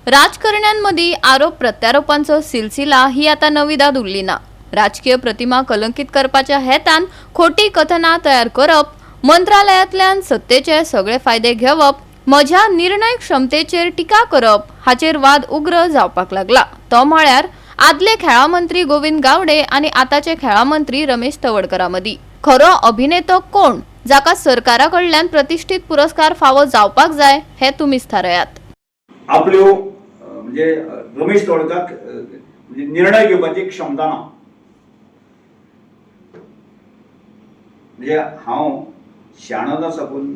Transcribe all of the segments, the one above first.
राजकारण्यांमध्ये आरोप प्रत्यारोपांचो सिलसिला ही आता नवी दाद उरली ना। राजकीय प्रतिमा कलंकित करपाच्या हेतान खोटी कथना तयार करप, मंत्रालयातल्यान सत्तेचे सगळे फायदे घेवप, माझ्या निर्णय क्षमतेचेर टिका करप हाचेर वाद उग्र जावपाक लागला। तो म्हळ्यार आदले खेळा मंत्री गोविंद गावडे आणि आताचे खेळा मंत्री रमेश तवडकरा मदी। खरो अभिनेतो कोण, जाका सरकाराकडल्यान प्रतिष्ठित पुरस्कार फावो जावपाक जाय हे तुमीच थारायात। आपल्यो म्हणजे रमेश तवडकराक म्हणजे निर्णय घेवपाची क्षमता ना। म्हणजे हांव शाणोदा साकून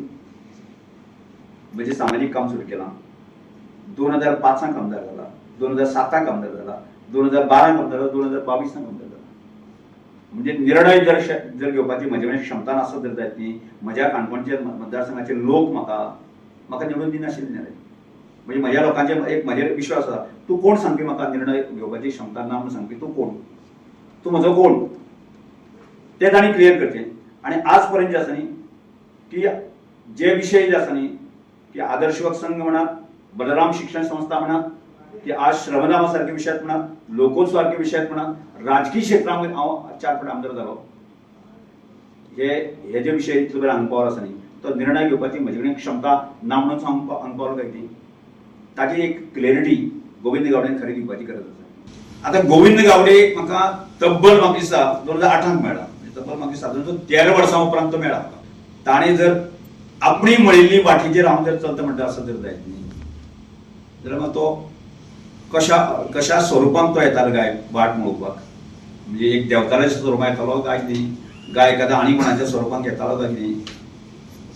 म्हणजे सामाजिक काम सुरू केलां। 2005 आमदार जाला, 2007 आमदार जाला, 2012 आमदार जाला, 2022 आमदार जाला। म्हणजे निर्णय जर घेवपाची म्हजे कडेन क्षमता नासत जर जायत न्ही, म्हज्या काणकोणचे मतदारसंघाचे लोक म्हाका निवडून दिनाशिल्ले। म्हणजे म्हज्या लोकांचे एक म्हजेर विश्वास आसा, तूं कोण सांगपी म्हाका निर्णय घेवपाची क्षमता ना म्हणून सांगपी, तूं कोण, तूं म्हजो कोण, ते तांणी क्लियर करचें। आणि आज पर्यंत जे आसा न्ही की जे विषय जे आसा न्ही की आदर्श युवक संघ म्हणात, बलराम शिक्षण संस्था म्हणात, की आज श्रमदामा सारखे विशयात म्हणात, लोकोत्सव सारखे विशयात म्हणात, राजकीय क्षेत्रामध्ये हांव 4 फावट आमदार जालो। हे जे विशय इतलो बरो हांगा आसा न्ही, तो निर्णय घेवपाची म्हजे कडेन क्षमता ना म्हणून हांगा काय ती ताची एक क्लॅरिटी गोविंद गावडेन खरी दिवपाची गरज आसा। आता गोविंद गावडे म्हाका तब्बल म्हाका दिसता 2008 मेळ्ळा, तब्बल म्हाका दिसता 13 वर्सां उपरांत तो मेळ्ळा। ताणें जर आपणी मळिल्ली वाटेचेर हांव जर चलता म्हणटा आसत जर जायत न्ही, जाल्यार मग तो कशा स्वरुपान तो येतालो काय वाट मळोवपाक, म्हणजे एक देवताराच्या स्वरुपान येतालो काय न्ही, एखाद्या आनी कोणाच्या स्वरुपान येतालो काय न्ही,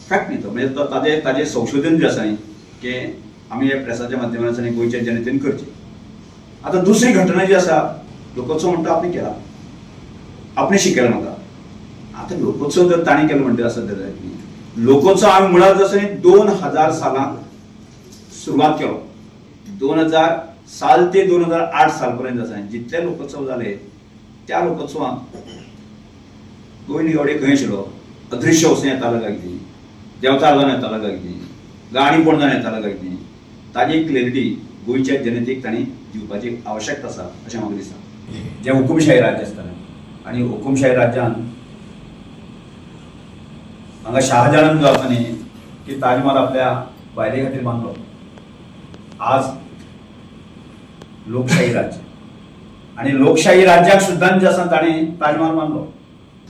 फॅक्ट न्ही तो। म्हणजे तो ताजें संशोधन जें आसा न्ही की आमी हे प्रेसाच्या माध्यमांतल्यान गोंयच्या जनतेन करचें। आता दुसरी घटना जी आसा, लोकोत्सव म्हणटा आपणे केला, आपणे शिकयला म्हाका। आता लोकोत्सव जर ताणें केलो म्हणटा आसत जाल्यार लोकोत्सव हांवें मुळात जसो 2000 सालांत सुरवात केलो। 2000 साल ते 2008 साल पर्यंत आसा जितले लोकोत्सव जाले, त्या लोकोत्सवांत गोविंद गावडे खंय आशिल्लो, अदृश्य वचून येतालो काय कितें, देवतार जावन येतालो काय कितें, गाणी पळोवन जावन येतालो काय कितें, ताजी क्लॅरिटी गोंयच्या जनतेक तांणी दिवपाची आवश्यकता आसा अशें म्हाका दिसता। जे हुकुमशाही राज्य आसतालें आनी हुकुमशाही राज्यान हांगा शाहजहान जो आसा न्ही की ताजमहल आपल्या बायले खातीर बांदलो। आज लोकशाही राज्य आणि लोकशाही राज्याक सुद्दां जे आसा ताणें ताजमहल बांदलो।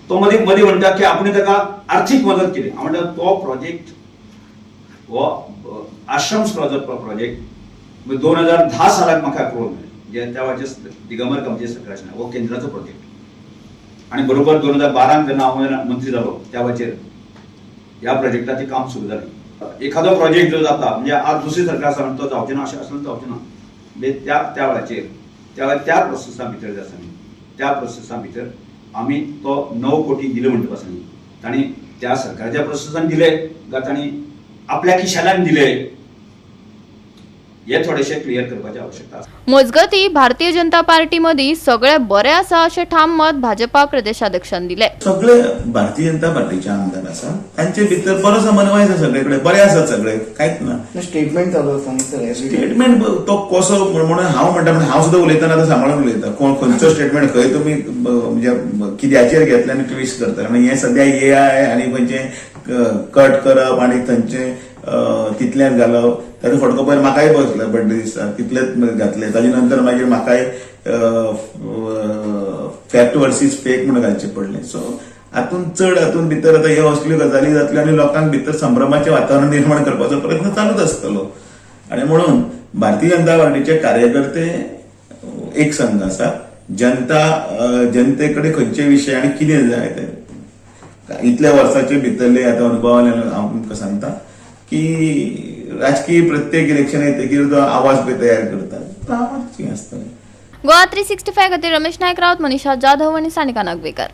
तो मदीं म्हणटा की आपण ताका आर्थीक मदत केली। हांव म्हणटा तो प्रोजेक्ट हो आश्रम प्रोजेक्ट 2010 सालाक म्हाका अप्रूवल मेळ्ळी, जे त्या वेळाचेर दिगंबर कमचे सरकार आशिल्लें, हो केंद्राचो प्रोजेक्ट। आणि बरोबर 2012 जेन्ना हांव मंत्री जालो त्या वेळाचेर ह्या प्रोजेक्टाचें काम सुरू जालें। एखादो प्रोजेक्ट जो जाता म्हणजे आज दुसरी सरकार आसा तो जावचें ना अशें आसलें जावचें ना, म्हणजे त्या वेळाचेर त्या प्रोसेसा भितर जे आसा न्ही, त्या प्रोसेसा भितर आमी तो 9 कोटी दिले म्हणटा आसा न्ही, तांणी त्या सरकारच्या प्रोसेसान दिले काय तांणी आपल्या खिशाल्यान दिले, हे थोडेशे क्लियर करपाची आवश्यकता आसा। मजगती भारतीय जनता पार्टी मदी सगळे बरे आसा अशें ठाम मत भाजपा प्रदेशाध्यक्षान दिले। सगळे भारतीय जनता पार्टीचे आमदार आसा, तांचे भितर बरो समन्वय आसा, सगळे कडेन बरे आसात, सगळे कांयच ना। स्टेटमेंट चालू आसा स्टेटमेंट तो कसो म्हणून हांव म्हणटा, हांव सुद्दां उलयतना आतां सांबाळून उलयता, खंयचो स्टेटमेंट खंय तुमी म्हणजे कित्याचेर घेतले आनी ट्विस्ट करता। म्हणजे हे सद्या AI आनी खंयचे कट करप आनी थंयचे तितल्यान घालप, ताचो फटको पयर म्हाकाय बसलो बर्थडे दिसा, तितलेच घातले। ताजे नंतर मागीर म्हाकाय फॅक्ट वर्सीस फेक म्हणून घालचें पडलें। सो हातून भितर आतां ह्यो असल्यो गजाली जातल्यो आनी लोकांक भितर संभ्रमाचें वातावरण निर्माण करपाचो प्रयत्न चालूच आसतलो। आनी म्हणून भारतीय जनता पार्टीचे कार्यकर्ते एक संघ आसा, जनते कडेन खंयचे विशय आनी कितें जाय ते इतल्या वर्साचे भितरले आतां अनुभवान हांव तुमकां सांगता की राजकीय प्रत्येक इलेक्शन येतकीर जो आवाज पळय तयार करतात, आवाज आसतले। गोवा 365 खातीर रमेश नायक रावत, मनीषा जाधव आनी सानिका नागवेकर।